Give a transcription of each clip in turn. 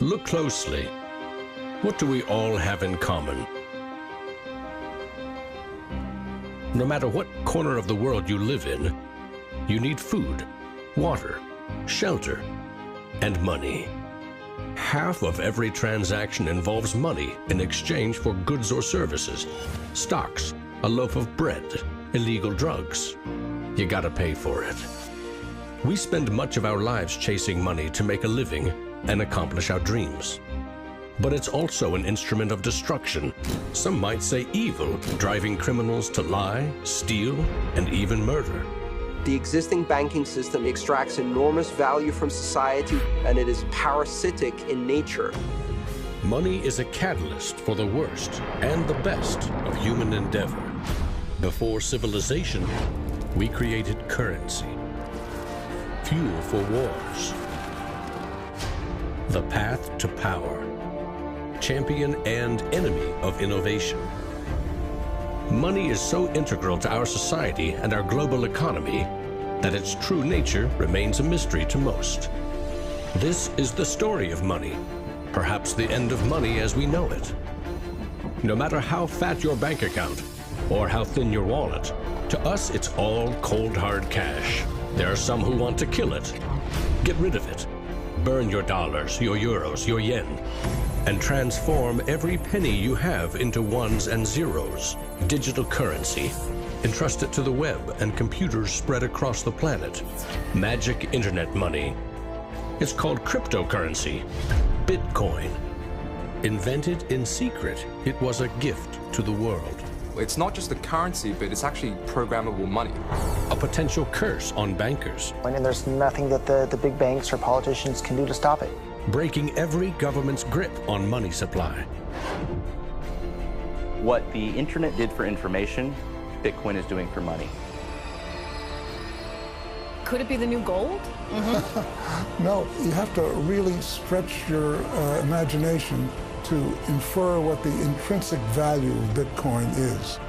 Look closely. What do we all have in common? No matter what corner of the world you live in, you need food, water, shelter, and money. Half of every transaction involves money in exchange for goods or services, stocks, a loaf of bread, illegal drugs. You gotta pay for it. We spend much of our lives chasing money to make a living and accomplish our dreams. But it's also an instrument of destruction. Some might say evil, driving criminals to lie, steal, and even murder. The existing banking system extracts enormous value from society, and it is parasitic in nature. Money is a catalyst for the worst and the best of human endeavor. Before civilization, we created currency, fuel for wars, the path to power, champion and enemy of innovation. Money is so integral to our society and our global economy that its true nature remains a mystery to most. This is the story of money, perhaps the end of money as we know it. No matter how fat your bank account or how thin your wallet, to us it's all cold hard cash. There are some who want to kill it. Get rid of it. Burn your dollars, your euros, your yen, and transform every penny you have into ones and zeros, digital currency. Entrust it to the web and computers spread across the planet. Magic internet money. It's called cryptocurrency, Bitcoin. Invented in secret, it was a gift to the world. It's not just a currency, but it's actually programmable money. A potential curse on bankers. And there's nothing that the big banks or politicians can do to stop it. Breaking every government's grip on money supply. What the internet did for information, Bitcoin is doing for money. Could it be the new gold? No, you have to really stretch your imagination to infer what the intrinsic value of Bitcoin is.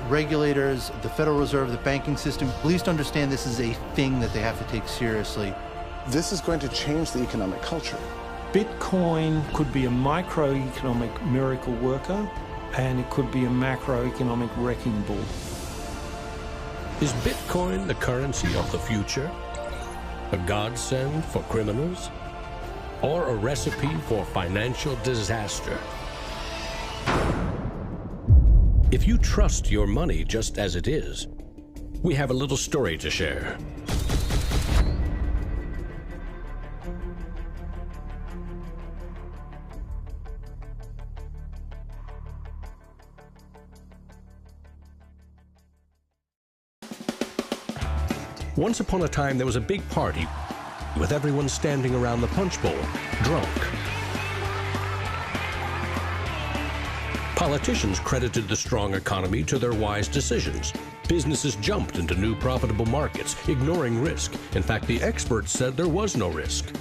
Regulators, the Federal Reserve, the banking system, at least understand this is a thing that they have to take seriously. This is going to change the economic culture. Bitcoin could be a microeconomic miracle worker, and it could be a macroeconomic wrecking ball. Is Bitcoin the currency of the future? A godsend for criminals? Or a recipe for financial disaster? If you trust your money just as it is, we have a little story to share. Once upon a time, there was a big party with everyone standing around the punch bowl, drunk. Politicians credited the strong economy to their wise decisions. Businesses jumped into new profitable markets, ignoring risk. In fact, the experts said there was no risk.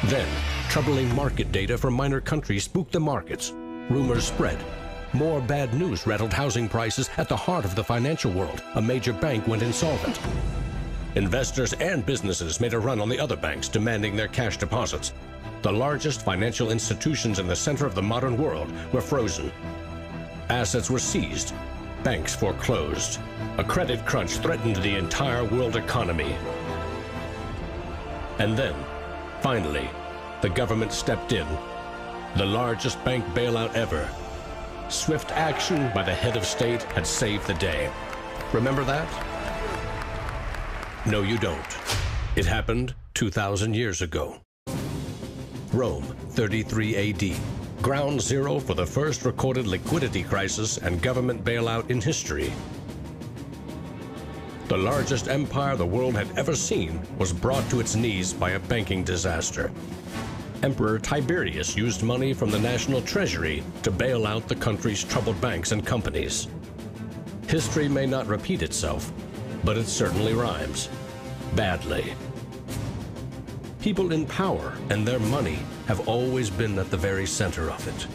Then, troubling market data from minor countries spooked the markets. Rumors spread. More bad news rattled housing prices at the heart of the financial world. A major bank went insolvent. Investors and businesses made a run on the other banks, demanding their cash deposits. The largest financial institutions in the center of the modern world were frozen. Assets were seized. Banks foreclosed. A credit crunch threatened the entire world economy. And then, finally, the government stepped in. The largest bank bailout ever. Swift action by the head of state had saved the day. Remember that? No, you don't. It happened 2,000 years ago. Rome, 33 AD. Ground zero for the first recorded liquidity crisis and government bailout in history. The largest empire the world had ever seen was brought to its knees by a banking disaster. Emperor Tiberius used money from the national treasury to bail out the country's troubled banks and companies. History may not repeat itself, but it certainly rhymes. Badly. People in power and their money have always been at the very center of it.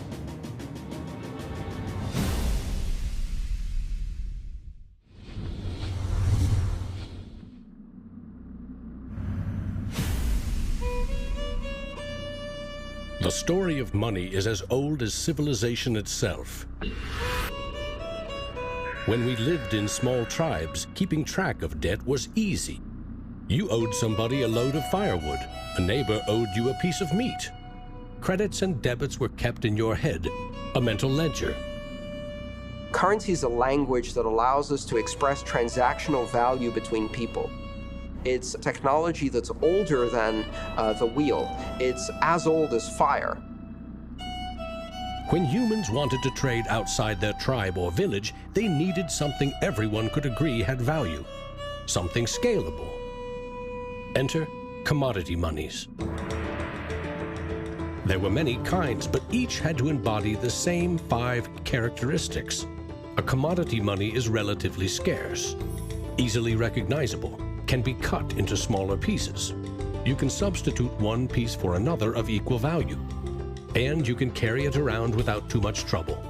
The story of money is as old as civilization itself. When we lived in small tribes, keeping track of debt was easy. You owed somebody a load of firewood. A neighbor owed you a piece of meat. Credits and debits were kept in your head, a mental ledger. Currency is a language that allows us to express transactional value between people. It's technology that's older than the wheel. It's as old as fire. When humans wanted to trade outside their tribe or village, they needed something everyone could agree had value, something scalable. Enter commodity monies. There were many kinds, but each had to embody the same 5 characteristics. A commodity money is relatively scarce, easily recognizable, can be cut into smaller pieces. You can substitute one piece for another of equal value, and you can carry it around without too much trouble.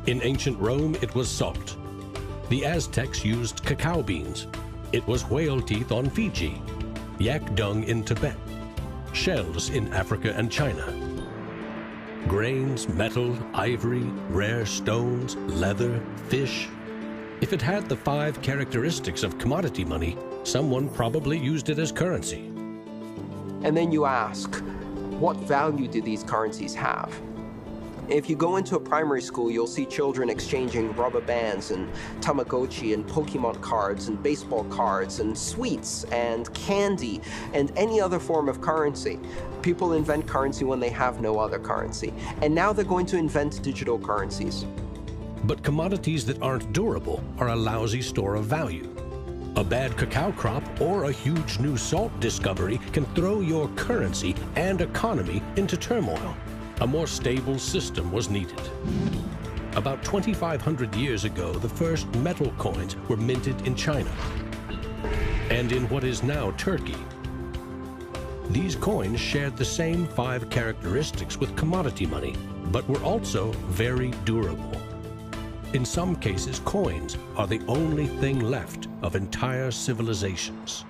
In ancient Rome, it was salt. The Aztecs used cacao beans. It was whale teeth on Fiji, yak dung in Tibet, shells in Africa and China. Grains, metal, ivory, rare stones, leather, fish. If it had the 5 characteristics of commodity money, someone probably used it as currency. And then you ask, what value do these currencies have? If you go into a primary school, you'll see children exchanging rubber bands and Tamagotchi and Pokemon cards and baseball cards and sweets and candy and any other form of currency. People invent currency when they have no other currency. And now they're going to invent digital currencies. But commodities that aren't durable are a lousy store of value. A bad cacao crop or a huge new salt discovery can throw your currency and economy into turmoil. A more stable system was needed. About 2,500 years ago, the first metal coins were minted in China and in what is now Turkey. These coins shared the same 5 characteristics with commodity money, but were also very durable. In some cases, coins are the only thing left of entire civilizations.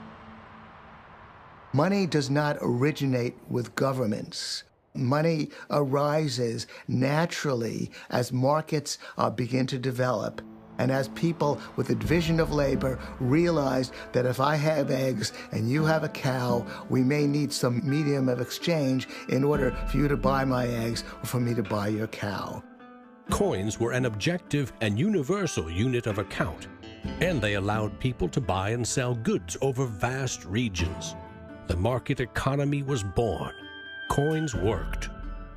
Money does not originate with governments. Money arises naturally as markets begin to develop and as people with a division of labor realize that if I have eggs and you have a cow, we may need some medium of exchange in order for you to buy my eggs or for me to buy your cow. Coins were an objective and universal unit of account, and they allowed people to buy and sell goods over vast regions. The market economy was born. Coins worked,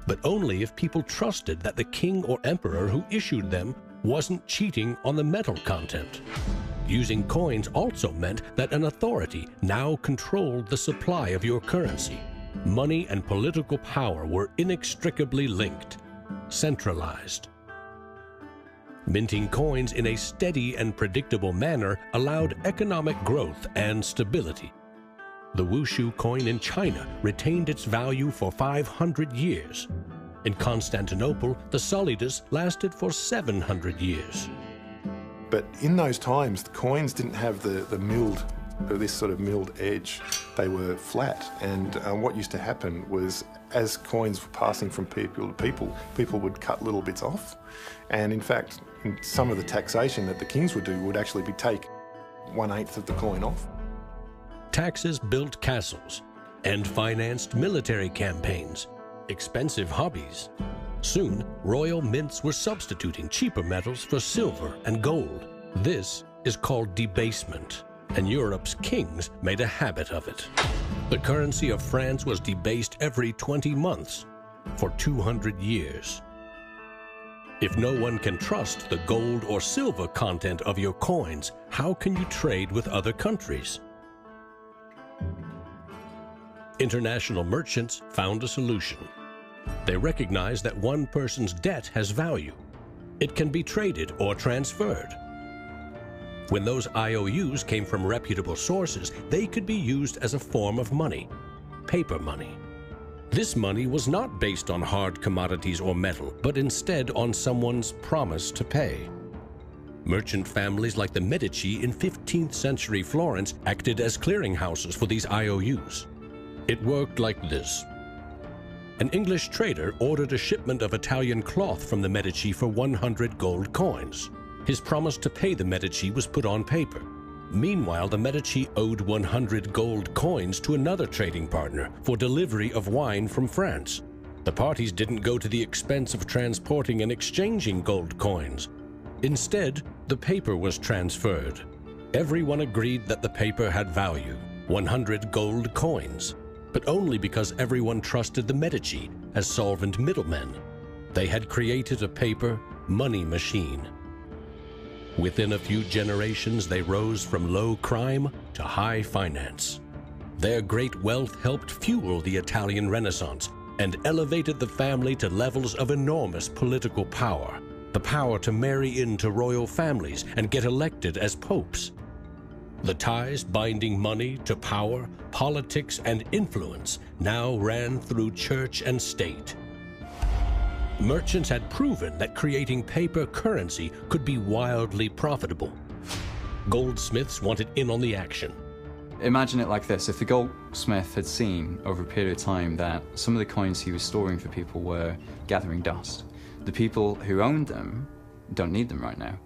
but only if people trusted that the king or emperor who issued them wasn't cheating on the metal content. Using coins also meant that an authority now controlled the supply of your currency. Money and political power were inextricably linked, centralized. Minting coins in a steady and predictable manner allowed economic growth and stability. The Wushu coin in China retained its value for 500 years. In Constantinople, the solidus lasted for 700 years. But in those times, the coins didn't have this sort of milled edge. They were flat, and what used to happen was, as coins were passing from people to people would cut little bits off. And in fact, in some of the taxation that the kings would do would actually be take 1/8 of the coin off. Taxes built castles and financed military campaigns, expensive hobbies. Soon, royal mints were substituting cheaper metals for silver and gold. This is called debasement, and Europe's kings made a habit of it. The currency of France was debased every 20 months for 200 years. If no one can trust the gold or silver content of your coins, how can you trade with other countries? International merchants found a solution. They recognized that one person's debt has value. It can be traded or transferred. When those IOUs came from reputable sources, they could be used as a form of money, paper money. This money was not based on hard commodities or metal, but instead on someone's promise to pay. Merchant families like the Medici in 15th century Florence acted as clearinghouses for these IOUs. It worked like this. an English trader ordered a shipment of Italian cloth from the Medici for 100 gold coins. His promise to pay the Medici was put on paper. Meanwhile, the Medici owed 100 gold coins to another trading partner for delivery of wine from France. The parties didn't go to the expense of transporting and exchanging gold coins. Instead, the paper was transferred. Everyone agreed that the paper had value, 100 gold coins, but only because everyone trusted the Medici as solvent middlemen. They had created a paper money machine. Within a few generations, they rose from low crime to high finance. Their great wealth helped fuel the Italian Renaissance and elevated the family to levels of enormous political power. The power to marry into royal families and get elected as popes. The ties binding money to power, politics, and influence now ran through church and state. Merchants had proven that creating paper currency could be wildly profitable. Goldsmiths wanted in on the action. Imagine it like this. If the goldsmith had seen over a period of time that some of the coins he was storing for people were gathering dust, the people who owned them don't need them right now.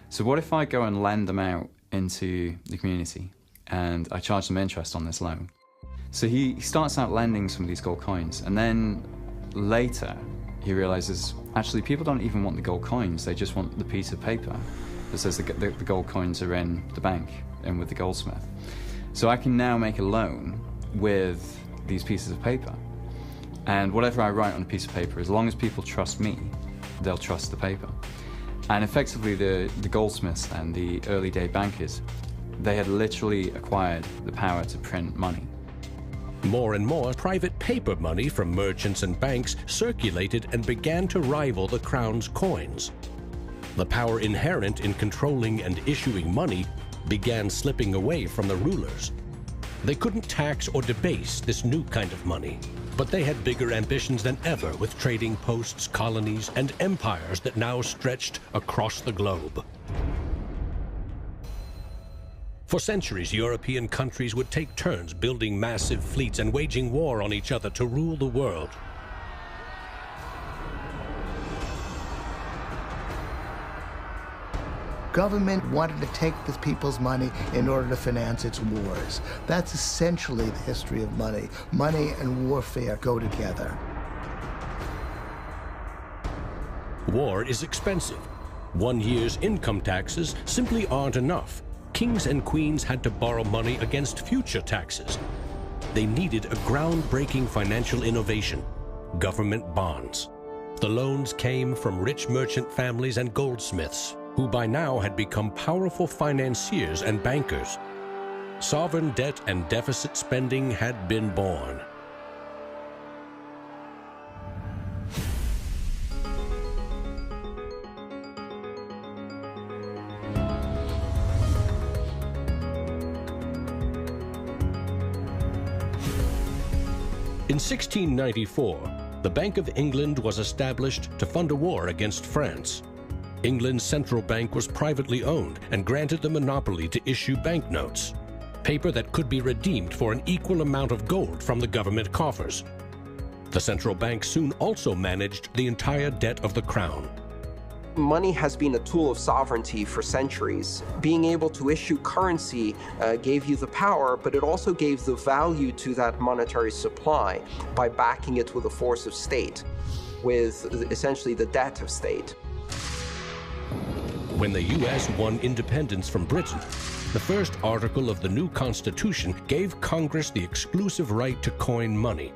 So what if I go and lend them out into the community and I charge them interest on this loan? So he starts out lending some of these gold coins, and then later he realizes actually people don't even want the gold coins, they just want the piece of paper that says the gold coins are in the bank and with the goldsmith. So I can now make a loan with these pieces of paper, and whatever I write on a piece of paper, as long as people trust me, they'll trust the paper. And effectively the goldsmiths and the early day bankers, they had literally acquired the power to print money. More and more private paper money from merchants and banks circulated and began to rival the crown's coins. The power inherent in controlling and issuing money began slipping away from the rulers. They couldn't tax or debase this new kind of money, but they had bigger ambitions than ever with trading posts, colonies, and empires that now stretched across the globe. For centuries, European countries would take turns building massive fleets and waging war on each other to rule the world. Government wanted to take the people's money in order to finance its wars. That's essentially the history of money. Money and warfare go together. War is expensive. 1 year's income taxes simply aren't enough. Kings and queens had to borrow money against future taxes. They needed a groundbreaking financial innovation: government bonds. The loans came from rich merchant families and goldsmiths, who by now had become powerful financiers and bankers. Sovereign debt and deficit spending had been born. In 1694, the Bank of England was established to fund a war against France. England's central bank was privately owned and granted the monopoly to issue banknotes, paper that could be redeemed for an equal amount of gold from the government coffers. The central bank soon also managed the entire debt of the crown. Money has been a tool of sovereignty for centuries. Being able to issue currency gave you the power, but it also gave the value to that monetary supply by backing it with a force of state, with essentially the debt of state. When the U.S. won independence from Britain, the first article of the new Constitution gave Congress the exclusive right to coin money.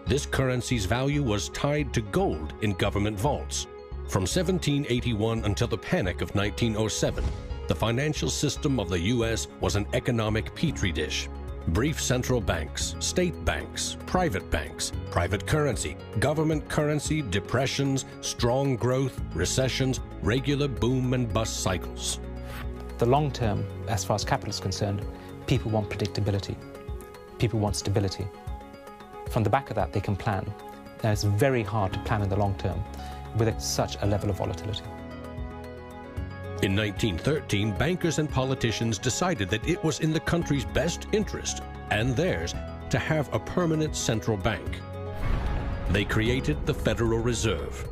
This currency's value was tied to gold in government vaults. From 1781 until the Panic of 1907, the financial system of the U.S. was an economic petri dish. Brief central banks, state banks, private currency, government currency, depressions, strong growth, recessions, regular boom and bust cycles. The long term, as far as capital is concerned, people want predictability. People want stability. From the back of that, they can plan. Now, it's very hard to plan in the long term with such a level of volatility. In 1913, bankers and politicians decided that it was in the country's best interest, and theirs, to have a permanent central bank. They created the Federal Reserve.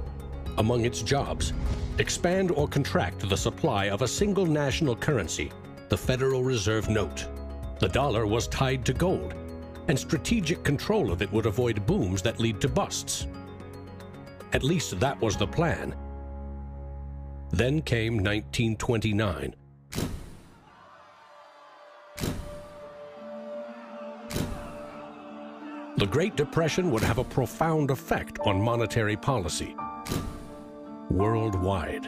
Among its jobs, expand or contract the supply of a single national currency, the Federal Reserve Note. The dollar was tied to gold, and strategic control of it would avoid booms that lead to busts. At least that was the plan. Then came 1929. The Great Depression would have a profound effect on monetary policy worldwide.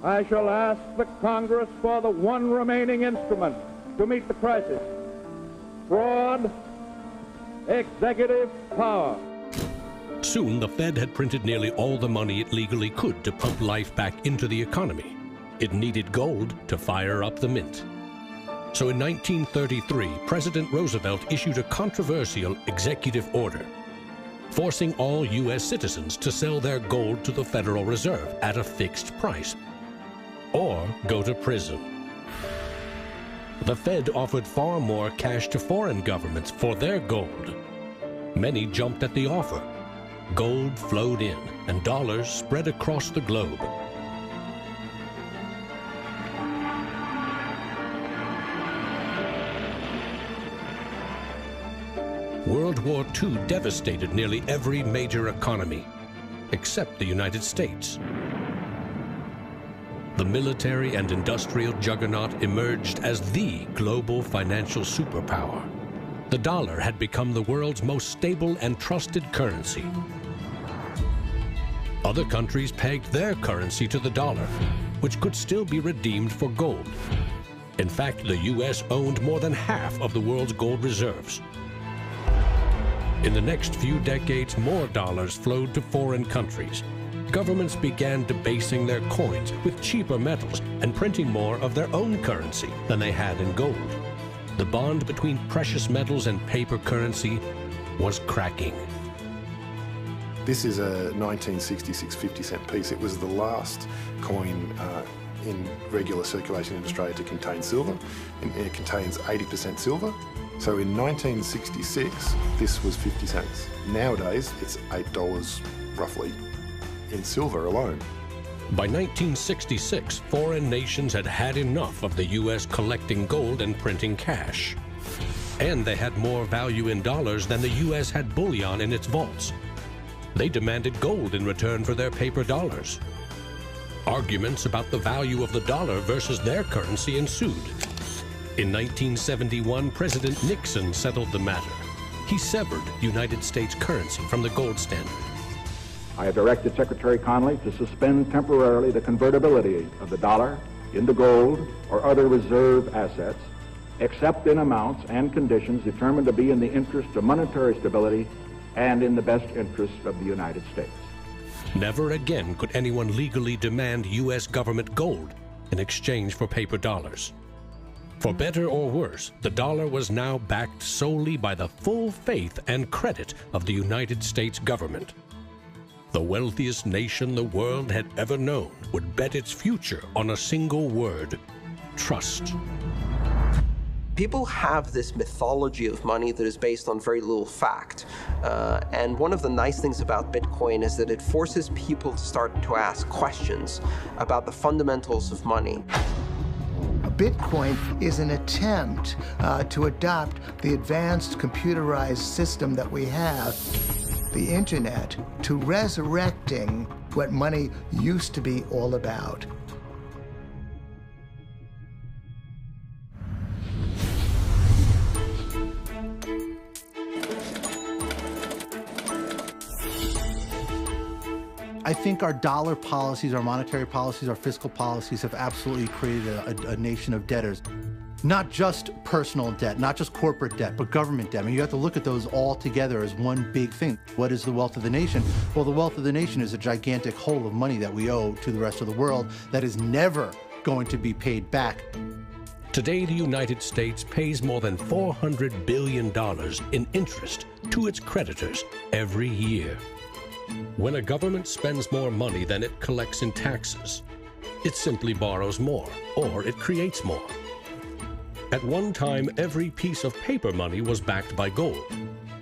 I shall ask the Congress for the one remaining instrument to meet the crisis: broad executive power. Soon, the Fed had printed nearly all the money it legally could to pump life back into the economy. It needed gold to fire up the mint. So in 1933, President Roosevelt issued a controversial executive order, forcing all U.S. citizens to sell their gold to the Federal Reserve at a fixed price, or go to prison. The Fed offered far more cash to foreign governments for their gold. Many jumped at the offer. Gold flowed in, and dollars spread across the globe. World War II devastated nearly every major economy, except the United States. The military and industrial juggernaut emerged as the global financial superpower. The dollar had become the world's most stable and trusted currency. Other countries pegged their currency to the dollar, which could still be redeemed for gold. In fact, the U.S. owned more than half of the world's gold reserves. In the next few decades, more dollars flowed to foreign countries. Governments began debasing their coins with cheaper metals and printing more of their own currency than they had in gold. The bond between precious metals and paper currency was cracking. This is a 1966 50-cent piece. It was the last coin in regular circulation in Australia to contain silver, and it contains 80% silver. So in 1966, this was 50 cents. Nowadays, it's $8 roughly in silver alone. By 1966, foreign nations had had enough of the U.S. collecting gold and printing cash. And they had more value in dollars than the U.S. had bullion in its vaults. They demanded gold in return for their paper dollars. Arguments about the value of the dollar versus their currency ensued. In 1971, President Nixon settled the matter. He severed United States currency from the gold standard. I have directed Secretary Connally to suspend temporarily the convertibility of the dollar into gold or other reserve assets, except in amounts and conditions determined to be in the interest of monetary stability and in the best interest of the United States. Never again could anyone legally demand U.S. government gold in exchange for paper dollars. For better or worse, the dollar was now backed solely by the full faith and credit of the United States government. The wealthiest nation the world had ever known would bet its future on a single word: trust. People have this mythology of money that is based on very little fact. And one of the nice things about Bitcoin is that it forces people to start to ask questions about the fundamentals of money. Bitcoin is an attempt to adopt the advanced computerized system that we have, the internet, to resurrecting what money used to be all about. I think our dollar policies, our monetary policies, our fiscal policies have absolutely created a nation of debtors. Not just personal debt, not just corporate debt, but government debt. I mean, you have to look at those all together as one big thing. What is the wealth of the nation? Well, the wealth of the nation is a gigantic hole of money that we owe to the rest of the world that is never going to be paid back. Today, the United States pays more than $400 billion in interest to its creditors every year. When a government spends more money than it collects in taxes, it simply borrows more, or it creates more. At one time, every piece of paper money was backed by gold.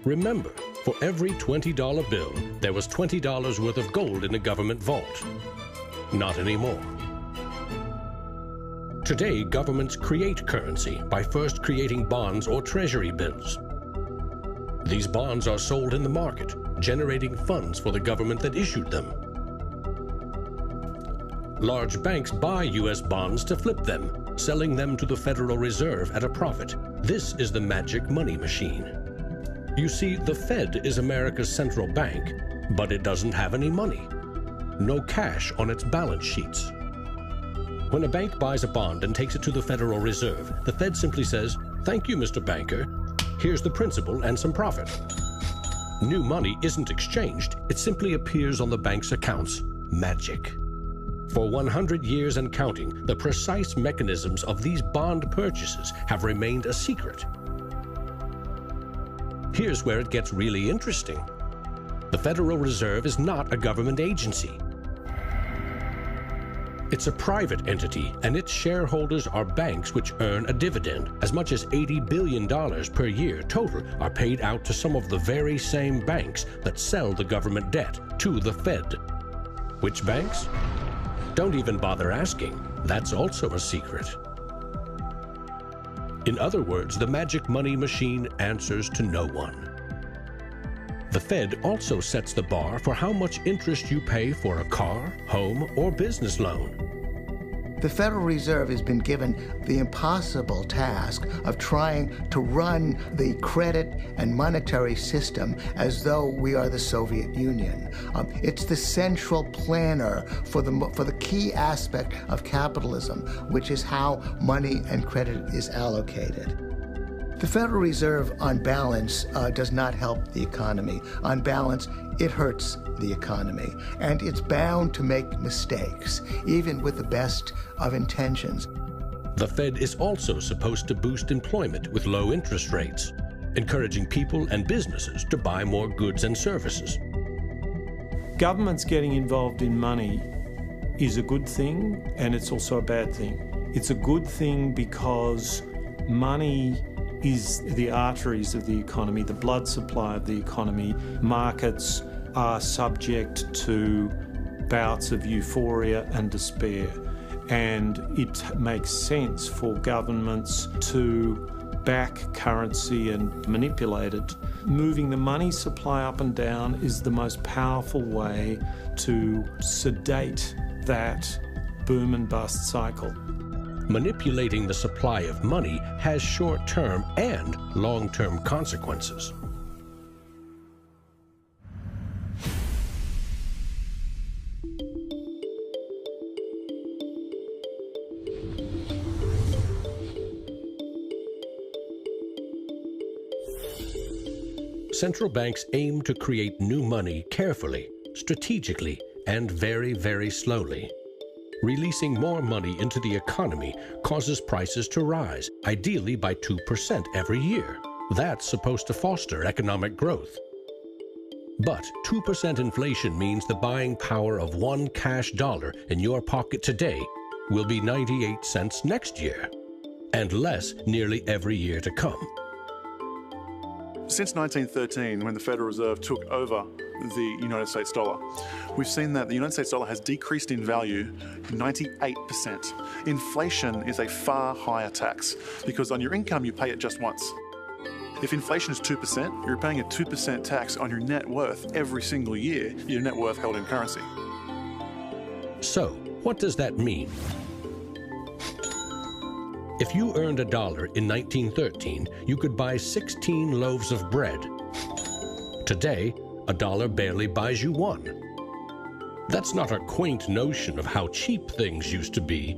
Remember, for every $20 bill, there was $20 worth of gold in a government vault. Not anymore. Today, governments create currency by first creating bonds or treasury bills. These bonds are sold in the market, generating funds for the government that issued them. Large banks buy U.S. bonds to flip them, selling them to the Federal Reserve at a profit. This is the magic money machine. You see, the Fed is America's central bank, but it doesn't have any money. No cash on its balance sheets. When a bank buys a bond and takes it to the Federal Reserve, the Fed simply says, "Thank you, Mr. Banker. Here's the principal and some profit." New money isn't exchanged. It simply appears on the bank's accounts. Magic. For 100 years and counting, the precise mechanisms of these bond purchases have remained a secret. Here's where it gets really interesting. The Federal Reserve is not a government agency. It's a private entity, and its shareholders are banks which earn a dividend. As much as $80 billion per year total are paid out to some of the very same banks that sell the government debt to the Fed. Which banks? Don't even bother asking. That's also a secret. In other words, the magic money machine answers to no one. The Fed also sets the bar for how much interest you pay for a car, home, or business loan. The Federal Reserve has been given the impossible task of trying to run the credit and monetary system as though we are the Soviet Union. It's the central planner for the key aspect of capitalism, which is how money and credit is allocated. The Federal Reserve, on balance, does not help the economy. On balance, it hurts the economy. And it's bound to make mistakes, even with the best of intentions. The Fed is also supposed to boost employment with low interest rates, encouraging people and businesses to buy more goods and services. Governments getting involved in money is a good thing, and it's also a bad thing. It's a good thing because money is the arteries of the economy, the blood supply of the economy. Markets are subject to bouts of euphoria and despair, and it makes sense for governments to back currency and manipulate it. Moving the money supply up and down is the most powerful way to sedate that boom and bust cycle. Manipulating the supply of money has short-term and long-term consequences. Central banks aim to create new money carefully, strategically, and very, very slowly. Releasing more money into the economy causes prices to rise, ideally by 2% every year. That's supposed to foster economic growth. But 2% inflation means the buying power of one cash dollar in your pocket today will be 98 cents next year, and less nearly every year to come. Since 1913, when the Federal Reserve took over the United States dollar, we've seen that the United States dollar has decreased in value 98%. Inflation is a far higher tax because on your income you pay it just once. If inflation is 2%, you're paying a 2% tax on your net worth every single year, your net worth held in currency. So, what does that mean? If you earned $1 in 1913, you could buy 16 loaves of bread. Today, $1 barely buys you one. That's not a quaint notion of how cheap things used to be.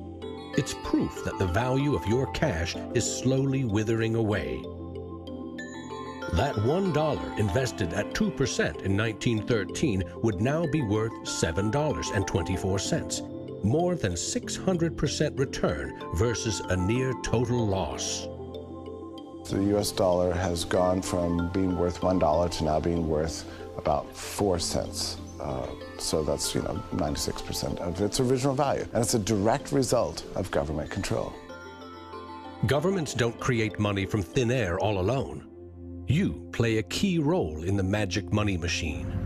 It's proof that the value of your cash is slowly withering away. That $1 invested at 2% in 1913 would now be worth $7.24. More than 600% return versus a near total loss. The US dollar has gone from being worth $1 to now being worth about 4 cents. So that's, 96% of its original value. And it's a direct result of government control. Governments don't create money from thin air all alone. You play a key role in the magic money machine.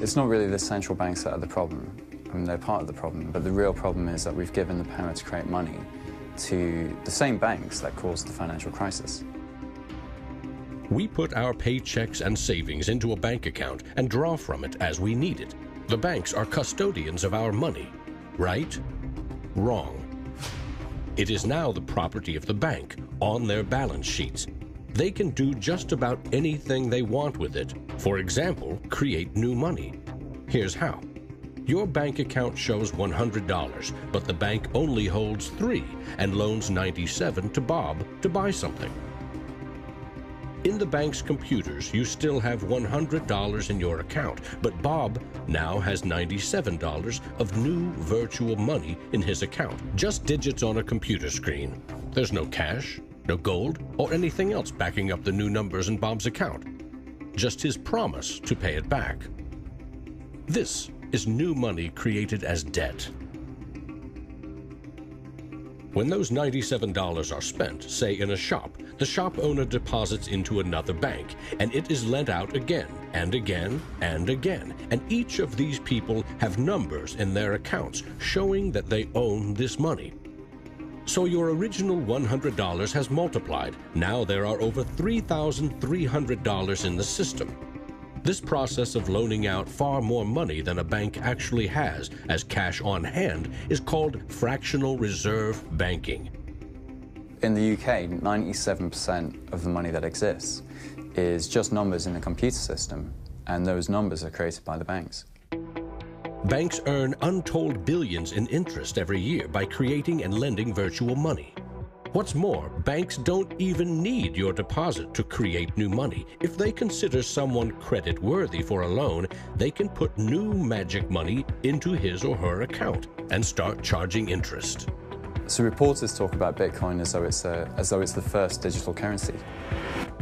It's not really the central banks that are the problem. I mean, they're part of the problem, but the real problem is that we've given the power to create money to the same banks that caused the financial crisis. We put our paychecks and savings into a bank account and draw from it as we need it. The banks are custodians of our money. Right? Wrong. It is now the property of the bank on their balance sheets. They can do just about anything they want with it. For example, create new money. Here's how. Your bank account shows $100, but the bank only holds $3 and loans $97 to Bob to buy something. In the bank's computers, you still have $100 in your account, but Bob now has $97 of new virtual money in his account. Just digits on a computer screen. There's no cash, no gold, or anything else backing up the new numbers in Bob's account. Just his promise to pay it back. This is new money created as debt. When those $97 are spent, say in a shop, the shop owner deposits into another bank, and it is lent out again, and again, and again. And each of these people have numbers in their accounts showing that they own this money. So your original $100 has multiplied. Now there are over $3,300 in the system. This process of loaning out far more money than a bank actually has as cash on hand is called fractional reserve banking. In the UK, 97% of the money that exists is just numbers in a computer system, and those numbers are created by the banks. Banks earn untold billions in interest every year by creating and lending virtual money. What's more, banks don't even need your deposit to create new money. If they consider someone credit-worthy for a loan, they can put new magic money into his or her account and start charging interest. So reporters talk about Bitcoin as though it's the first digital currency.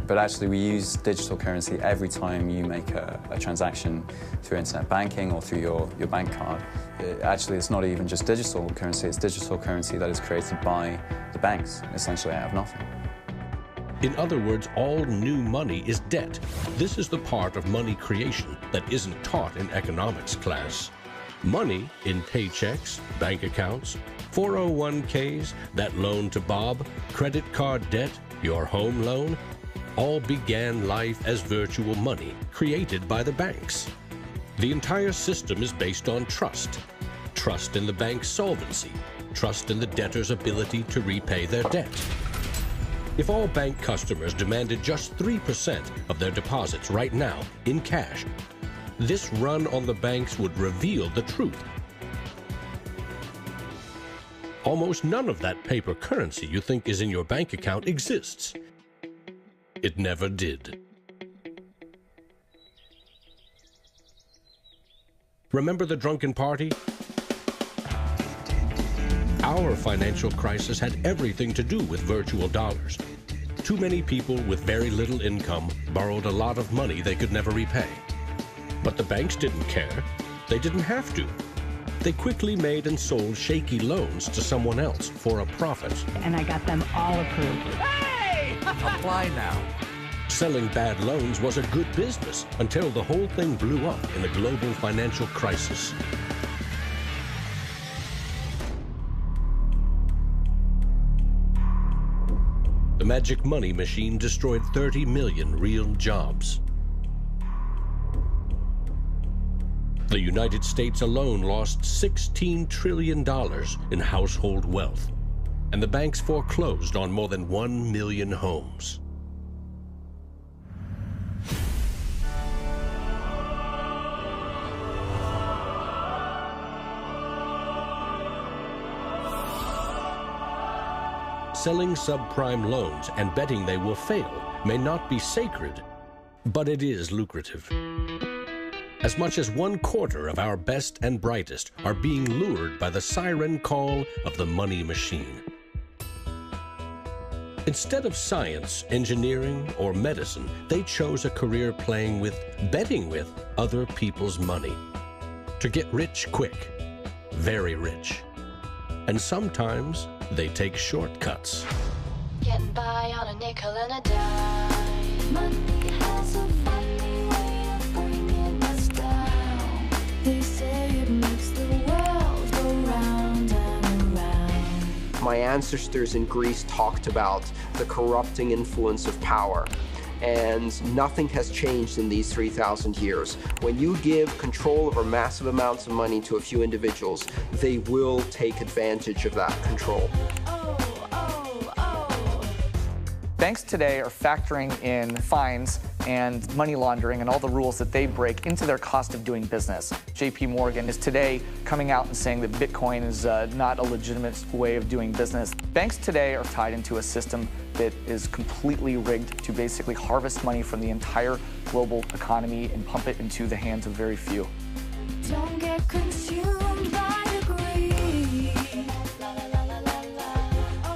But actually we use digital currency every time you make a transaction through internet banking or through your bank card. Actually, it's not even just digital currency, it's digital currency that is created by the banks, essentially out of nothing. In other words, all new money is debt. This is the part of money creation that isn't taught in economics class. Money in paychecks, bank accounts, 401ks, that loan to Bob, credit card debt, your home loan, all began life as virtual money created by the banks. The entire system is based on trust. Trust in the bank's solvency. Trust in the debtor's ability to repay their debt. If all bank customers demanded just 3% of their deposits right now in cash, this run on the banks would reveal the truth. Almost none of that paper currency you think is in your bank account exists. It never did. Remember the drunken party? Our financial crisis had everything to do with virtual dollars. Too many people with very little income borrowed a lot of money they could never repay. But the banks didn't care. They didn't have to. They quickly made and sold shaky loans to someone else for a profit. And I got them all approved. Hey! Apply now. Selling bad loans was a good business until the whole thing blew up in a global financial crisis. The magic money machine destroyed 30 million real jobs. The United States alone lost $16 trillion in household wealth, and the banks foreclosed on more than 1 million homes. Selling subprime loans and betting they will fail may not be sacred, but it is lucrative. As much as 1/4 of our best and brightest are being lured by the siren call of the money machine. Instead of science, engineering, or medicine, they chose a career betting with other people's money. To get rich quick, very rich. And sometimes they take shortcuts. Getting by on a nickel and a dime. Money has a funny way of bringing us down. They say it makes the world go round and around. My ancestors in Greece talked about the corrupting influence of power. And nothing has changed in these 3,000 years. When you give control over massive amounts of money to a few individuals, they will take advantage of that control. Banks today are factoring in fines and money laundering and all the rules that they break into their cost of doing business. JP Morgan is today coming out and saying that Bitcoin is not a legitimate way of doing business. Banks today are tied into a system that is completely rigged to basically harvest money from the entire global economy and pump it into the hands of very few. Don't get consumed by the greed.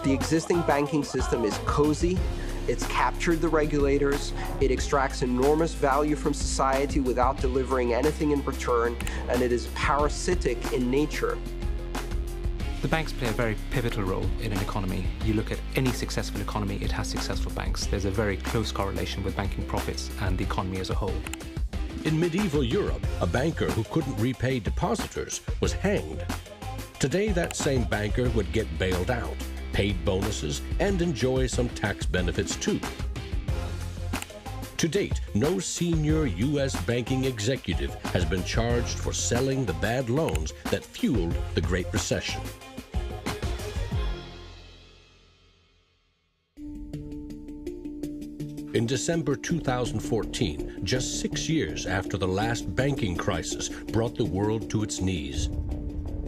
The existing banking system is cozy, it's captured the regulators, it extracts enormous value from society without delivering anything in return, and it is parasitic in nature. The banks play a very pivotal role in an economy. You look at any successful economy, it has successful banks. There's a very close correlation with banking profits and the economy as a whole. In medieval Europe, a banker who couldn't repay depositors was hanged. Today, that same banker would get bailed out, paid bonuses, and enjoy some tax benefits too. To date, no senior U.S. banking executive has been charged for selling the bad loans that fueled the Great Recession. In December 2014, just 6 years after the last banking crisis brought the world to its knees,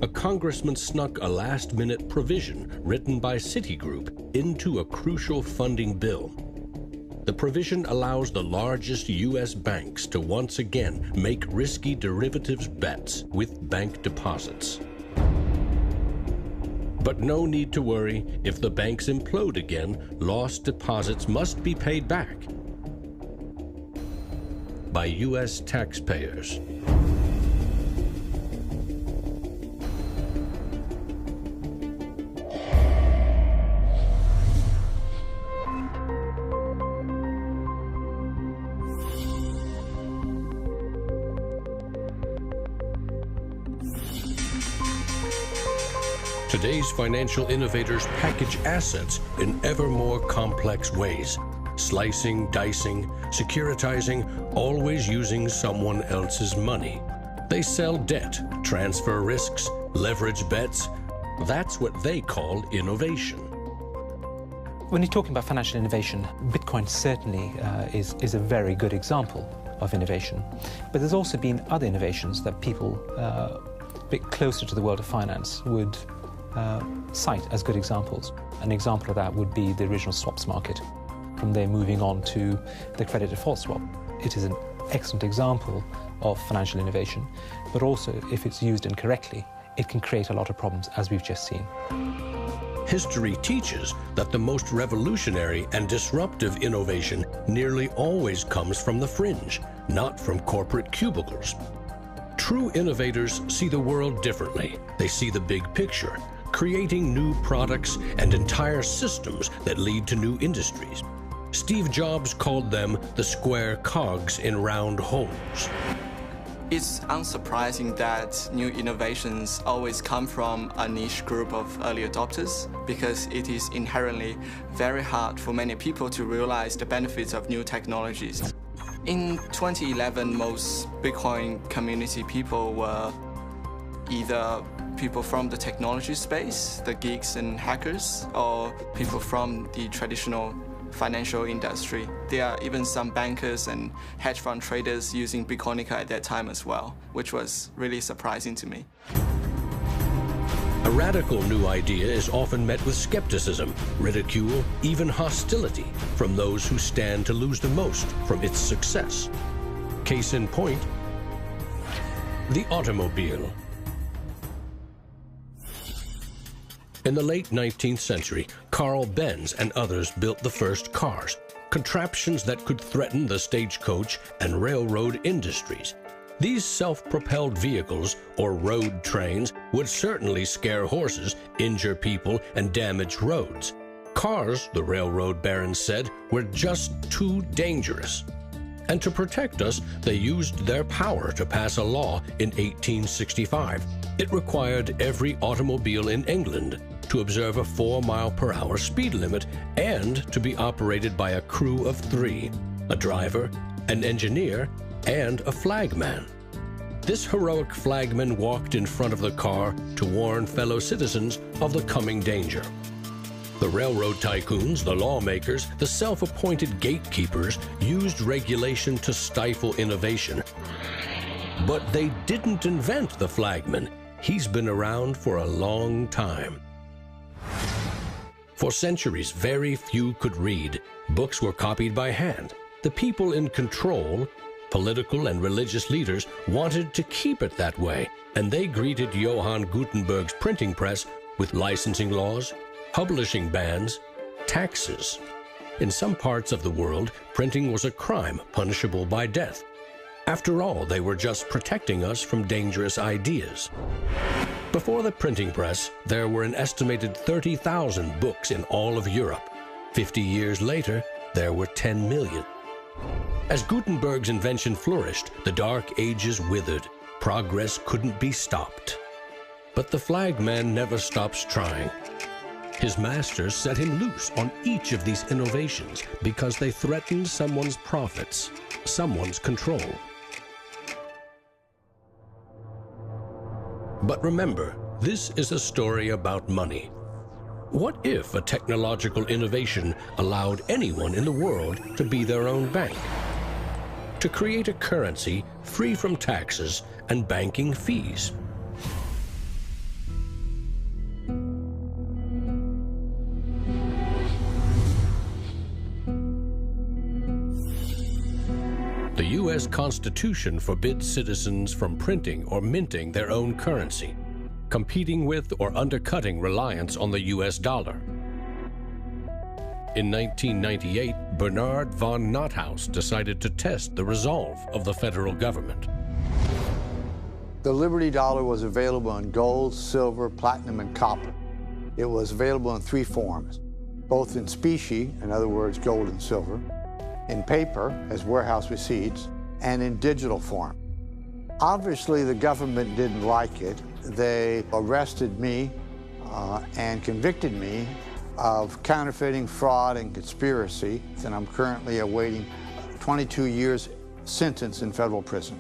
a congressman snuck a last-minute provision written by Citigroup into a crucial funding bill. The provision allows the largest U.S. banks to once again make risky derivatives bets with bank deposits. But no need to worry. If the banks implode again, lost deposits must be paid back by U.S. taxpayers. Today's financial innovators package assets in ever more complex ways, slicing, dicing, securitizing, always using someone else's money. They sell debt, transfer risks, leverage bets. That's what they call innovation. When you're talking about financial innovation, Bitcoin certainly is a very good example of innovation. But there's also been other innovations that people a bit closer to the world of finance would cite as good examples. An example of that would be the original swaps market. From there moving on to the credit default swap. It is an excellent example of financial innovation, but also if it's used incorrectly, it can create a lot of problems, as we've just seen. History teaches that the most revolutionary and disruptive innovation nearly always comes from the fringe, not from corporate cubicles. True innovators see the world differently. They see the big picture, creating new products and entire systems that lead to new industries. Steve Jobs called them the square cogs in round holes. It's unsurprising that new innovations always come from a niche group of early adopters, because it is inherently very hard for many people to realize the benefits of new technologies. In 2011, most Bitcoin community people were either people from the technology space, the geeks and hackers, or people from the traditional financial industry. There are even some bankers and hedge fund traders using Bitcoinica at that time as well, which was really surprising to me. A radical new idea is often met with skepticism, ridicule, even hostility from those who stand to lose the most from its success. Case in point, the automobile. In the late 19th century, Carl Benz and others built the first cars, contraptions that could threaten the stagecoach and railroad industries. These self-propelled vehicles, or road trains, would certainly scare horses, injure people, and damage roads. Cars, the railroad barons said, were just too dangerous. And to protect us, they used their power to pass a law in 1865. It required every automobile in England to observe a 4-mile-per-hour speed limit and to be operated by a crew of 3, a driver, an engineer, and a flagman. This heroic flagman walked in front of the car to warn fellow citizens of the coming danger. The railroad tycoons, the lawmakers, the self-appointed gatekeepers used regulation to stifle innovation. But they didn't invent the flagman. He's been around for a long time. For centuries, very few could read. Books were copied by hand. The people in control, political and religious leaders, wanted to keep it that way, and they greeted Johann Gutenberg's printing press with licensing laws, publishing bans, taxes. In some parts of the world, printing was a crime punishable by death. After all, they were just protecting us from dangerous ideas. Before the printing press, there were an estimated 30,000 books in all of Europe. 50 years later, there were 10 million. As Gutenberg's invention flourished, the Dark Ages withered. Progress couldn't be stopped. But the flagman never stops trying. His masters set him loose on each of these innovations because they threatened someone's profits, someone's control. But remember, this is a story about money. What if a technological innovation allowed anyone in the world to be their own bank? To create a currency free from taxes and banking fees? The U.S. Constitution forbids citizens from printing or minting their own currency, competing with or undercutting reliance on the U.S. dollar. In 1998, Bernard von Nothaus decided to test the resolve of the federal government. The Liberty Dollar was available in gold, silver, platinum, and copper. It was available in 3 forms, both in specie, in other words, gold and silver, in paper, as warehouse receipts, and in digital form. Obviously, the government didn't like it. They arrested me and convicted me of counterfeiting, fraud, and conspiracy, and I'm currently awaiting 22 years sentence in federal prison.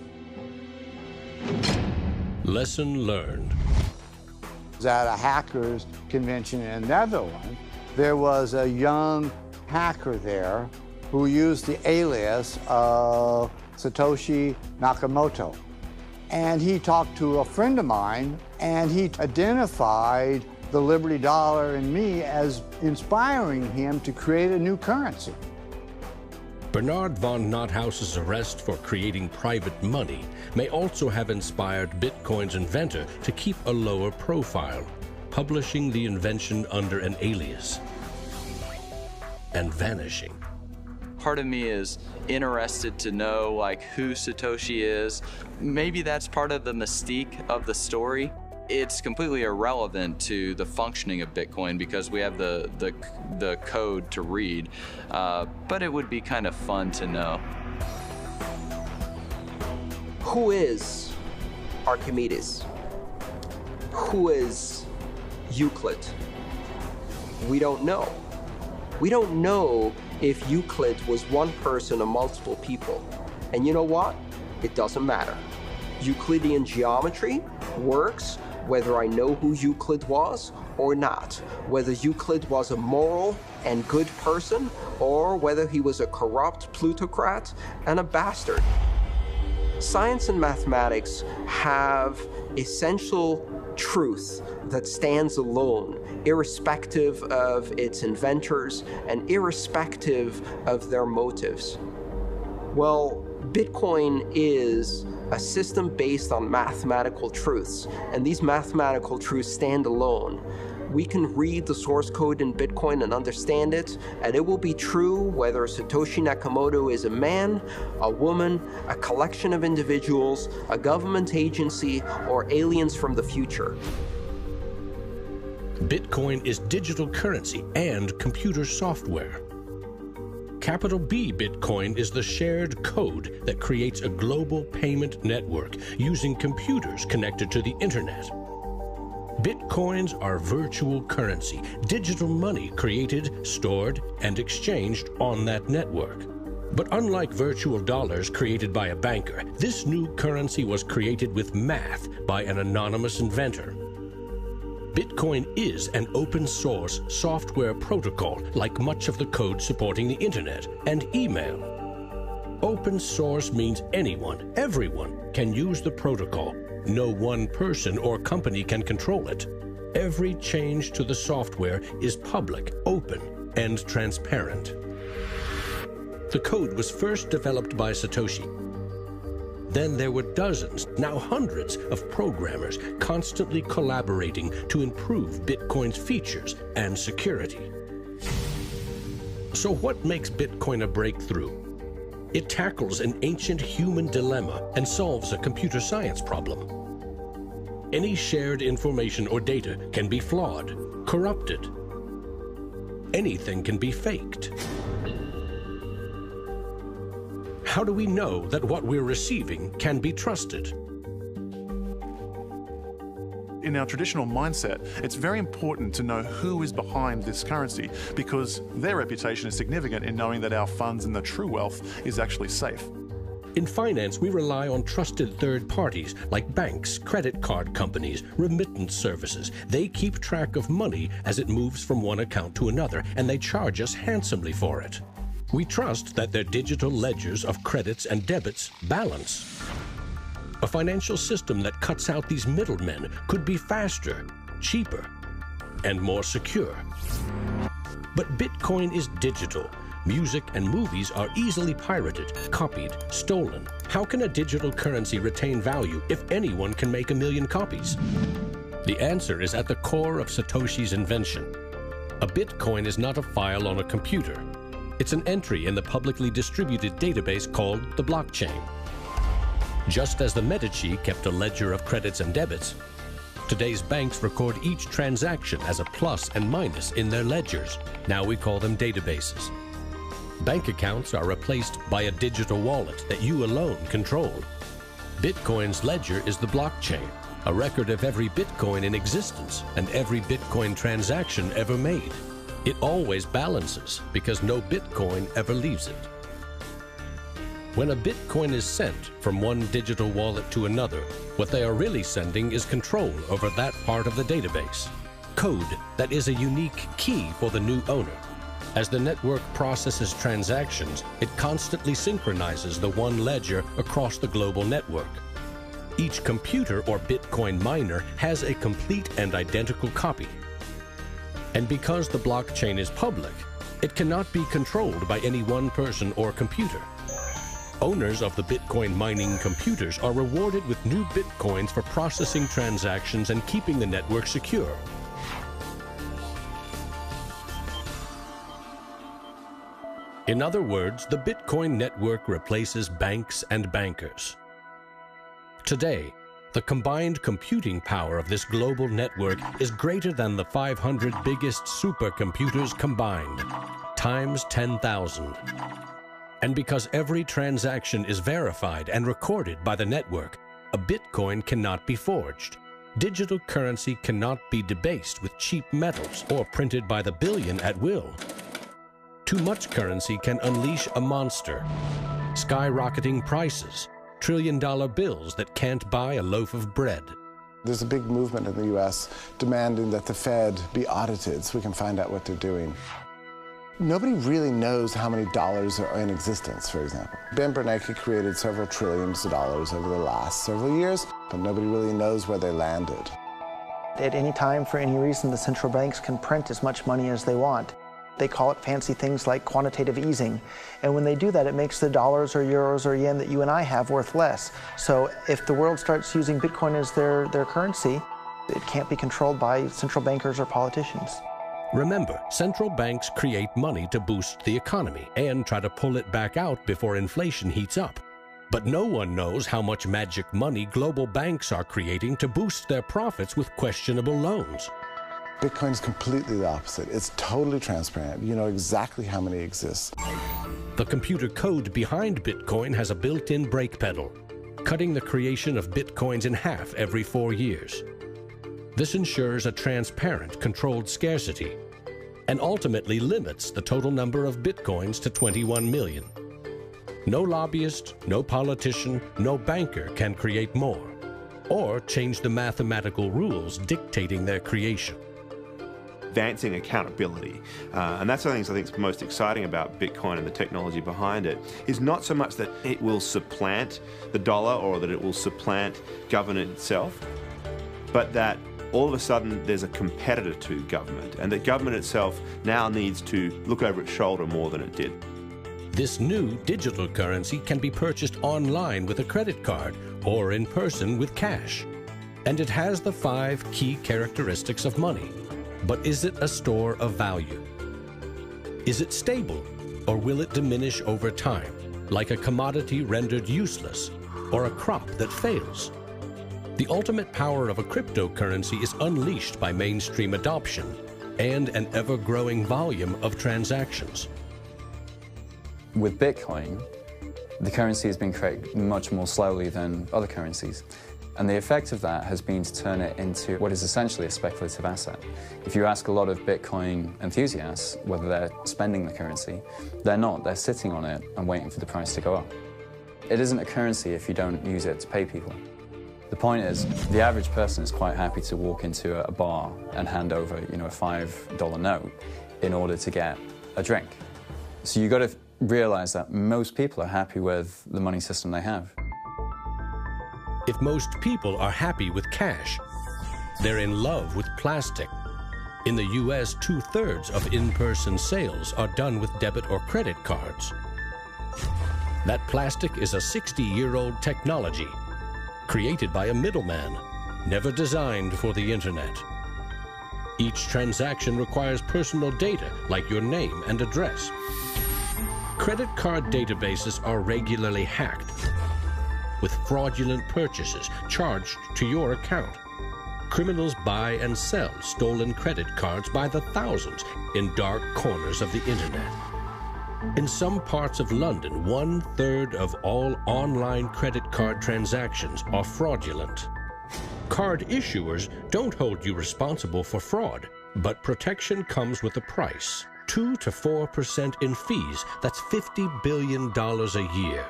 Lesson learned. At a hackers convention in the Netherlands, there was a young hacker there who used the alias of Satoshi Nakamoto. And he talked to a friend of mine, and he identified the Liberty Dollar and me as inspiring him to create a new currency. Bernard von Nothaus's arrest for creating private money may also have inspired Bitcoin's inventor to keep a lower profile, publishing the invention under an alias and vanishing. Part of me is interested to know like who Satoshi is. Maybe that's part of the mystique of the story. It's completely irrelevant to the functioning of Bitcoin because we have the code to read, but it would be kind of fun to know. Who is Archimedes? Who is Euclid? We don't know. We don't know if Euclid was one person or multiple people. And you know what? It doesn't matter. Euclidean geometry works whether I know who Euclid was or not, whether Euclid was a moral and good person or whether he was a corrupt plutocrat and a bastard. Science and mathematics have essential truth that stands alone, irrespective of its inventors and irrespective of their motives. Well, Bitcoin is a system based on mathematical truths, and these mathematical truths stand alone. We can read the source code in Bitcoin and understand it, and it will be true whether Satoshi Nakamoto is a man, a woman, a collection of individuals, a government agency, or aliens from the future. Bitcoin is digital currency and computer software. Capital B Bitcoin is the shared code that creates a global payment network using computers connected to the internet. Bitcoins are virtual currency, digital money created, stored, and exchanged on that network. But unlike virtual dollars created by a banker, this new currency was created with math by an anonymous inventor. Bitcoin is an open-source software protocol like much of the code supporting the internet and email. Open source means anyone, everyone can use the protocol. No one person or company can control it. Every change to the software is public, open, and transparent. The code was first developed by Satoshi. Then there were dozens, now hundreds, of programmers constantly collaborating to improve Bitcoin's features and security. So what makes Bitcoin a breakthrough? It tackles an ancient human dilemma and solves a computer science problem. Any shared information or data can be flawed, corrupted. Anything can be faked. How do we know that what we're receiving can be trusted? In our traditional mindset, it's very important to know who is behind this currency because their reputation is significant in knowing that our funds and the true wealth is actually safe. In finance, we rely on trusted third parties like banks, credit card companies, remittance services. They keep track of money as it moves from one account to another, and they charge us handsomely for it. We trust that their digital ledgers of credits and debits balance. A financial system that cuts out these middlemen could be faster, cheaper, and more secure. But Bitcoin is digital. Music and movies are easily pirated, copied, stolen. How can a digital currency retain value if anyone can make 1 million copies? The answer is at the core of Satoshi's invention. A Bitcoin is not a file on a computer. It's an entry in the publicly distributed database called the blockchain. Just as the Medici kept a ledger of credits and debits, today's banks record each transaction as a plus and minus in their ledgers. Now we call them databases. Bank accounts are replaced by a digital wallet that you alone control. Bitcoin's ledger is the blockchain, a record of every Bitcoin in existence and every Bitcoin transaction ever made. It always balances because no Bitcoin ever leaves it. When a Bitcoin is sent from one digital wallet to another, what they are really sending is control over that part of the database. Code that is a unique key for the new owner. As the network processes transactions, it constantly synchronizes the one ledger across the global network. Each computer or Bitcoin miner has a complete and identical copy. And because the blockchain is public, it cannot be controlled by any one person or computer. Owners of the Bitcoin mining computers are rewarded with new Bitcoins for processing transactions and keeping the network secure. In other words, the Bitcoin network replaces banks and bankers. Today, the combined computing power of this global network is greater than the 500 biggest supercomputers combined, times 10,000. And because every transaction is verified and recorded by the network, a Bitcoin cannot be forged. Digital currency cannot be debased with cheap metals or printed by the billion at will. Too much currency can unleash a monster, skyrocketing prices, trillion-dollar bills that can't buy a loaf of bread. There's a big movement in the U.S. demanding that the Fed be audited so we can find out what they're doing. Nobody really knows how many dollars are in existence, for example. Ben Bernanke created several trillions of dollars over the last several years, but nobody really knows where they landed. At any time, for any reason, the central banks can print as much money as they want. They call it fancy things like quantitative easing. And when they do that, it makes the dollars or euros or yen that you and I have worth less. So if the world starts using Bitcoin as their currency, It can't be controlled by central bankers or politicians. Remember, central banks create money to boost the economy and try to pull it back out before inflation heats up. But no one knows how much magic money global banks are creating to boost their profits with questionable loans. Bitcoin is completely the opposite. It's totally transparent. You know exactly how many exist. The computer code behind Bitcoin has a built-in brake pedal, cutting the creation of Bitcoins in half every 4 years. This ensures a transparent, controlled scarcity and ultimately limits the total number of Bitcoins to 21 million. No lobbyist, no politician, no banker can create more or change the mathematical rules dictating their creation. Advancing accountability. And that's one of the things I think is most exciting about Bitcoin and the technology behind it, is not so much that it will supplant the dollar or that it will supplant government itself, but that all of a sudden there's a competitor to government, and that government itself now needs to look over its shoulder more than it did. This new digital currency can be purchased online with a credit card or in person with cash. And it has the 5 key characteristics of money. But is it a store of value? Is it stable, or will it diminish over time, like a commodity rendered useless, or a crop that fails? The ultimate power of a cryptocurrency is unleashed by mainstream adoption and an ever-growing volume of transactions. With Bitcoin, the currency has been created much more slowly than other currencies. And the effect of that has been to turn it into what is essentially a speculative asset. If you ask a lot of Bitcoin enthusiasts whether they're spending the currency, they're not. They're sitting on it and waiting for the price to go up. It isn't a currency if you don't use it to pay people. The point is, the average person is quite happy to walk into a bar and hand over, a $5 note in order to get a drink. So you've got to realize that most people are happy with the money system they have. If most people are happy with cash, they're in love with plastic. In the US, 2/3 of in-person sales are done with debit or credit cards. That plastic is a 60-year-old technology, created by a middleman, never designed for the internet. Each transaction requires personal data, like your name and address. Credit card databases are regularly hacked, with fraudulent purchases charged to your account. Criminals buy and sell stolen credit cards by the thousands in dark corners of the internet. In some parts of London, 1/3 of all online credit card transactions are fraudulent. Card issuers don't hold you responsible for fraud, but protection comes with a price. 2 to 4% in fees. That's $50 billion a year.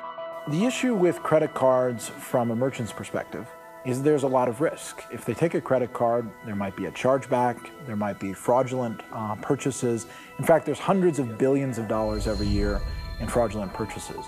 The issue with credit cards from a merchant's perspective is there's a lot of risk. If they take a credit card, there might be a chargeback, there might be fraudulent purchases. In fact, there's hundreds of billions of dollars every year in fraudulent purchases.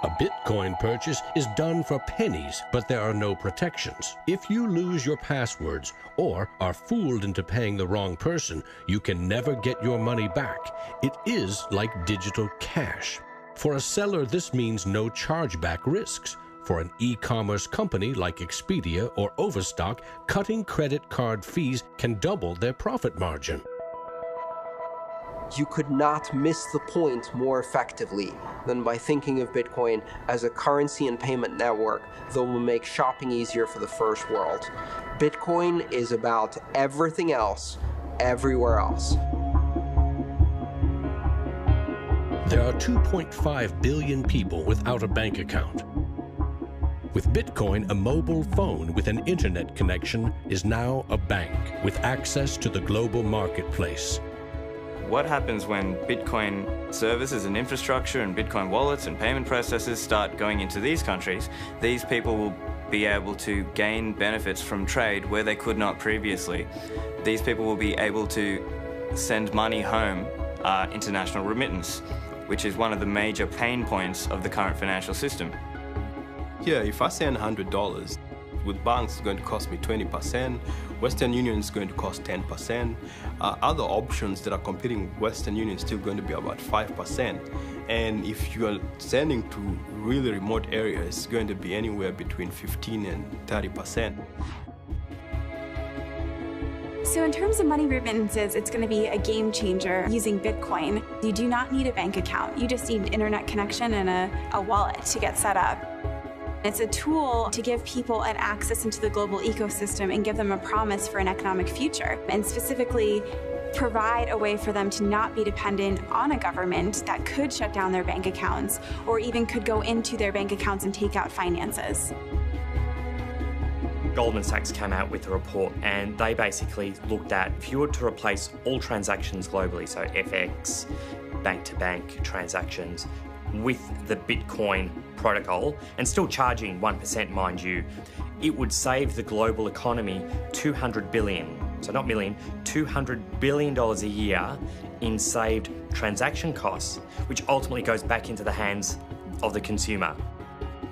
A Bitcoin purchase is done for pennies, but there are no protections. If you lose your passwords or are fooled into paying the wrong person, you can never get your money back. It is like digital cash. For a seller, this means no chargeback risks. For an e-commerce company like Expedia or Overstock, cutting credit card fees can double their profit margin. You could not miss the point more effectively than by thinking of Bitcoin as a currency and payment network that will make shopping easier for the first world. Bitcoin is about everything else, everywhere else. There are 2.5 billion people without a bank account. With Bitcoin, a mobile phone with an internet connection is now a bank with access to the global marketplace. What happens when Bitcoin services and infrastructure and Bitcoin wallets and payment processors start going into these countries? These people will be able to gain benefits from trade where they could not previously. These people will be able to send money home, international remittance, which is one of the major pain points of the current financial system. Here, if I send $100, with banks it's going to cost me 20%, Western Union is going to cost 10%, other options that are competing with Western Union is still going to be about 5%. And if you are sending to really remote areas, it's going to be anywhere between 15 and 30%. So in terms of money remittances, it's going to be a game changer using Bitcoin. You do not need a bank account. You just need internet connection and a wallet to get set up. It's a tool to give people an access into the global ecosystem and give them a promise for an economic future, and specifically provide a way for them to not be dependent on a government that could shut down their bank accounts or even could go into their bank accounts and take out finances. Goldman Sachs came out with a report and they basically looked at if you were to replace all transactions globally, so FX, bank-to-bank transactions, with the Bitcoin protocol, and still charging 1%, mind you, it would save the global economy $200 billion, so not million, $200 billion a year in saved transaction costs, which ultimately goes back into the hands of the consumer.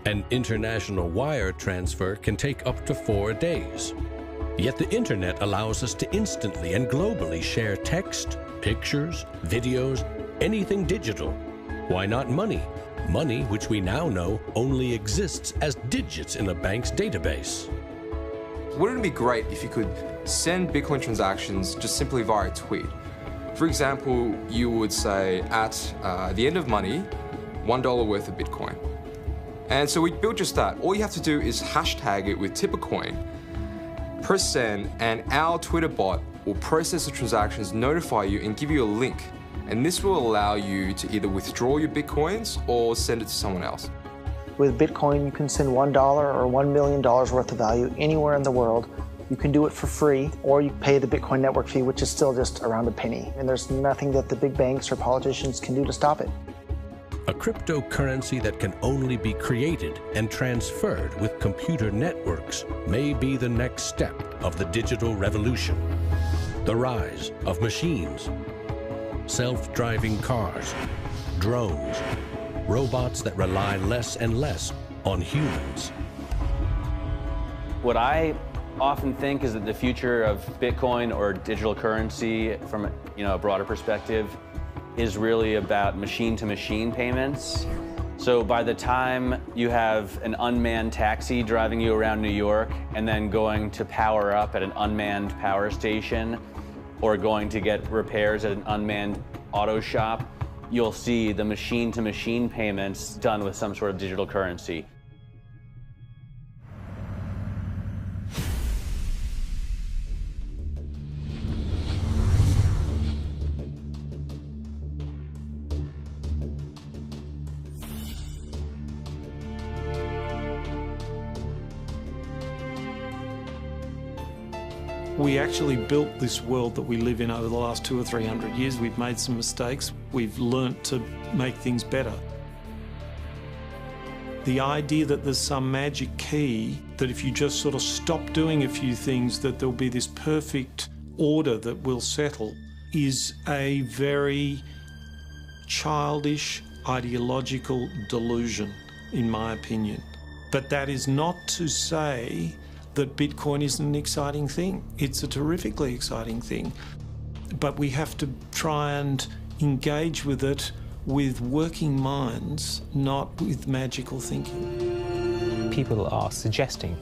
An international wire transfer can take up to 4 days. Yet the internet allows us to instantly and globally share text, pictures, videos, anything digital. Why not money? Money which we now know only exists as digits in a bank's database. Wouldn't it be great if you could send Bitcoin transactions just simply via tweet? For example, you would say at the end of money, $1 worth of Bitcoin. And so we built just that. All you have to do is hashtag it with TipperCoin, press send, and our Twitter bot will process the transactions, notify you, and give you a link. And this will allow you to either withdraw your Bitcoins or send it to someone else. With Bitcoin, you can send $1 or $1 million worth of value anywhere in the world. You can do it for free, or you pay the Bitcoin network fee, which is still just around a penny. And there's nothing that the big banks or politicians can do to stop it. A cryptocurrency that can only be created and transferred with computer networks may be the next step of the digital revolution. The rise of machines, self-driving cars, drones, robots that rely less and less on humans. What I often think is that the future of Bitcoin or digital currency from a broader perspective is really about machine-to-machine payments. So by the time you have an unmanned taxi driving you around New York and then going to power up at an unmanned power station or going to get repairs at an unmanned auto shop, you'll see the machine-to-machine payments done with some sort of digital currency. We actually built this world that we live in over the last 200 or 300 years. We've made some mistakes. We've learnt to make things better. The idea that there's some magic key, that if you just sort of stop doing a few things, that there'll be this perfect order that will settle, is a very childish, ideological delusion, in my opinion. But that is not to say that Bitcoin isn't an exciting thing. It's a terrifically exciting thing. But we have to try and engage with it with working minds, not with magical thinking. People are suggesting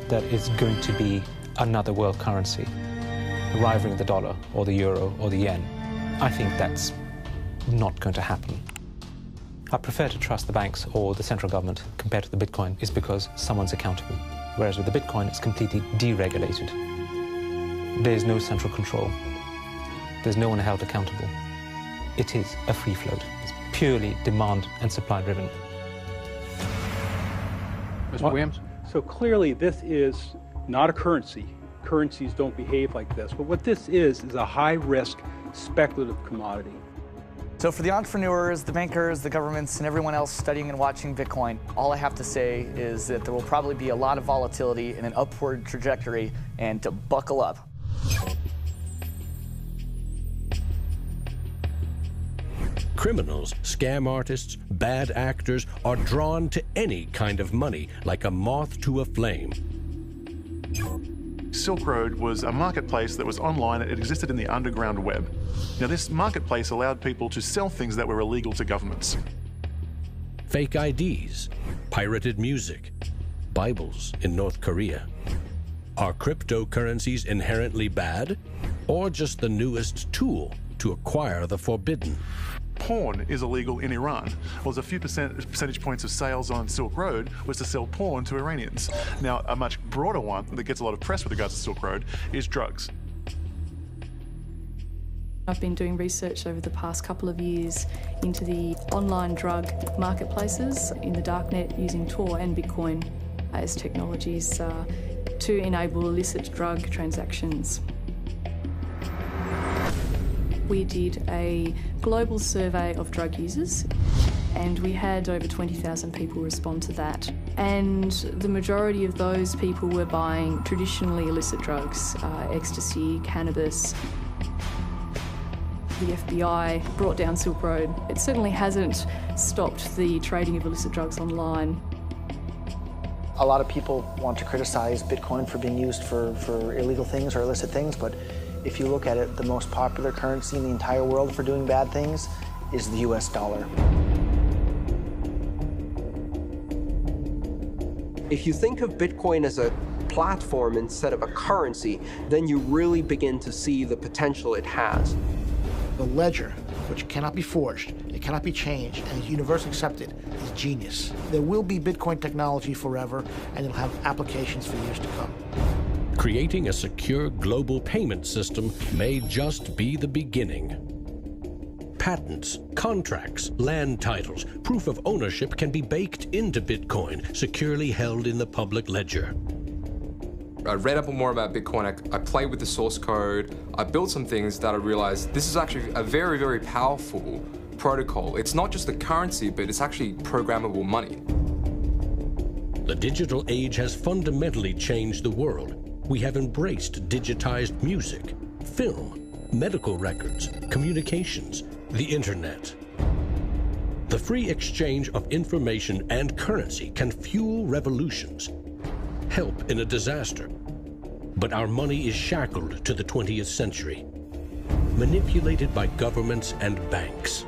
that it's going to be another world currency, rivaling the dollar or the euro or the yen. I think that's not going to happen. I prefer to trust the banks or the central government compared to the Bitcoin is because someone's accountable. Whereas with the Bitcoin, it's completely deregulated. There's no central control. There's no one held accountable. It is a free float. It's purely demand and supply driven. Mr. Williams? So clearly this is not a currency. Currencies don't behave like this. But what this is a high-risk speculative commodity. So for the entrepreneurs, the bankers, the governments, and everyone else studying and watching Bitcoin, all I have to say is that there will probably be a lot of volatility and an upward trajectory, and to buckle up. Criminals, scam artists, bad actors are drawn to any kind of money like a moth to a flame. Silk Road was a marketplace that was online. It existed in the underground web. Now, this marketplace allowed people to sell things that were illegal to governments. Fake IDs, pirated music, Bibles in North Korea. Are cryptocurrencies inherently bad, or just the newest tool to acquire the forbidden? Porn is illegal in Iran. Well, there's a few percentage points of sales on Silk Road was to sell porn to Iranians. Now, a much broader one that gets a lot of press with regards to Silk Road is drugs. I've been doing research over the past couple of years into the online drug marketplaces in the darknet using Tor and Bitcoin as technologies to enable illicit drug transactions. We did a global survey of drug users, and we had over 20,000 people respond to that. And the majority of those people were buying traditionally illicit drugs, ecstasy, cannabis. The FBI brought down Silk Road. It certainly hasn't stopped the trading of illicit drugs online. A lot of people want to criticize Bitcoin for being used for illegal things or illicit things, but if you look at it, the most popular currency in the entire world for doing bad things is the US dollar. If you think of Bitcoin as a platform instead of a currency, then you really begin to see the potential it has. The ledger, which cannot be forged, it cannot be changed, and is universally accepted, is genius. There will be Bitcoin technology forever, and it'll have applications for years to come. Creating a secure global payment system may just be the beginning. Patents, contracts, land titles, proof of ownership can be baked into Bitcoin, securely held in the public ledger. I read up more about Bitcoin, I played with the source code, I built some things that I realized this is actually a very, very powerful protocol. It's not just a currency, but it's actually programmable money. The digital age has fundamentally changed the world. We have embraced digitized music, film, medical records, communications, the internet. The free exchange of information and currency can fuel revolutions, help in a disaster. But our money is shackled to the 20th century, manipulated by governments and banks.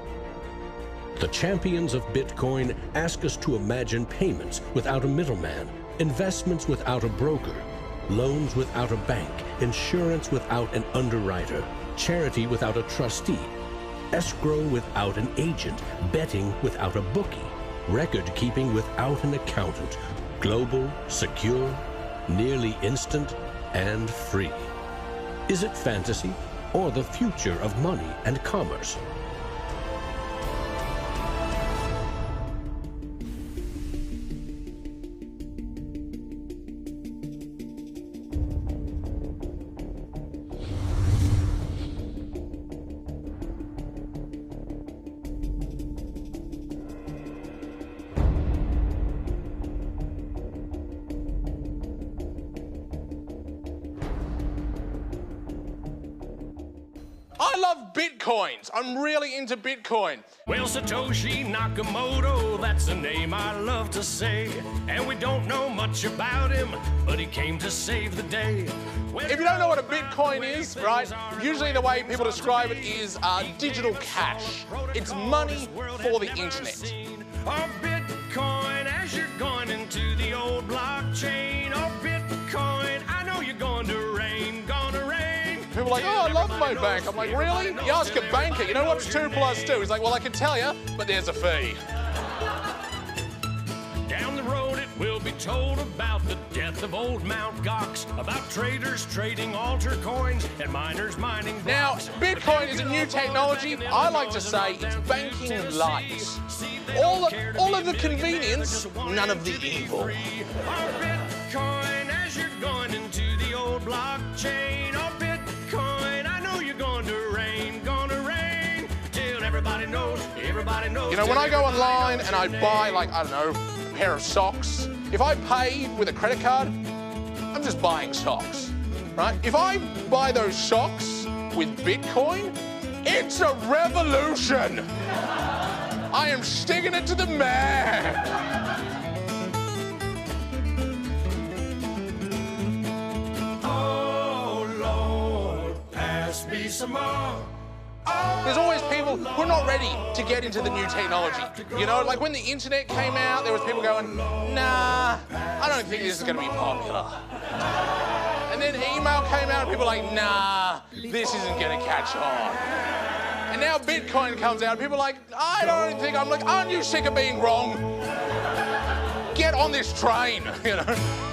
The champions of Bitcoin ask us to imagine payments without a middleman, investments without a broker, loans without a bank, insurance without an underwriter, charity without a trustee, escrow without an agent, betting without a bookie, record-keeping without an accountant, global, secure, nearly instant, and free. Is it fantasy or the future of money and commerce? I love Bitcoins. I'm really into Bitcoin. Well, Satoshi Nakamoto, that's a name I love to say. And we don't know much about him, but he came to save the day. If you don't know what a Bitcoin is, right, usually the way people describe it is digital cash. It's money for the internet. Oh, Bitcoin, as you're going into the old blockchain. Oh, Bitcoin, I know you're going to rain, gonna rain. People are like, oh, I love my bank. I'm like, really? You ask a banker, you know what's 2 + 2? He's like, well, I can tell you, but there's a fee. Down the road it will be told about the death of old Mt. Gox, about traders trading altar coins and miners mining blocks. Now, Bitcoin is a new technology. I like to say it's banking light. All of the convenience, none of the evil. Bitcoin, as you're going into the old blockchain. Oh, Bitcoin, I know you're going to rain, till everybody knows, You know, when I go online and I buy, like, I don't know, a pair of socks, if I pay with a credit card, I'm just buying socks, right? If I buy those socks with Bitcoin, it's a revolution. I am sticking it to the man. Oh, Lord, pass me some more. There's always people who are not ready to get into the new technology. You know, like when the internet came out, there was people going, nah, I don't think this is going to be popular. And then email came out and people were like, nah, this isn't going to catch on. And now Bitcoin comes out and people are like, I don't think, I'm like, aren't you sick of being wrong? Get on this train, you know?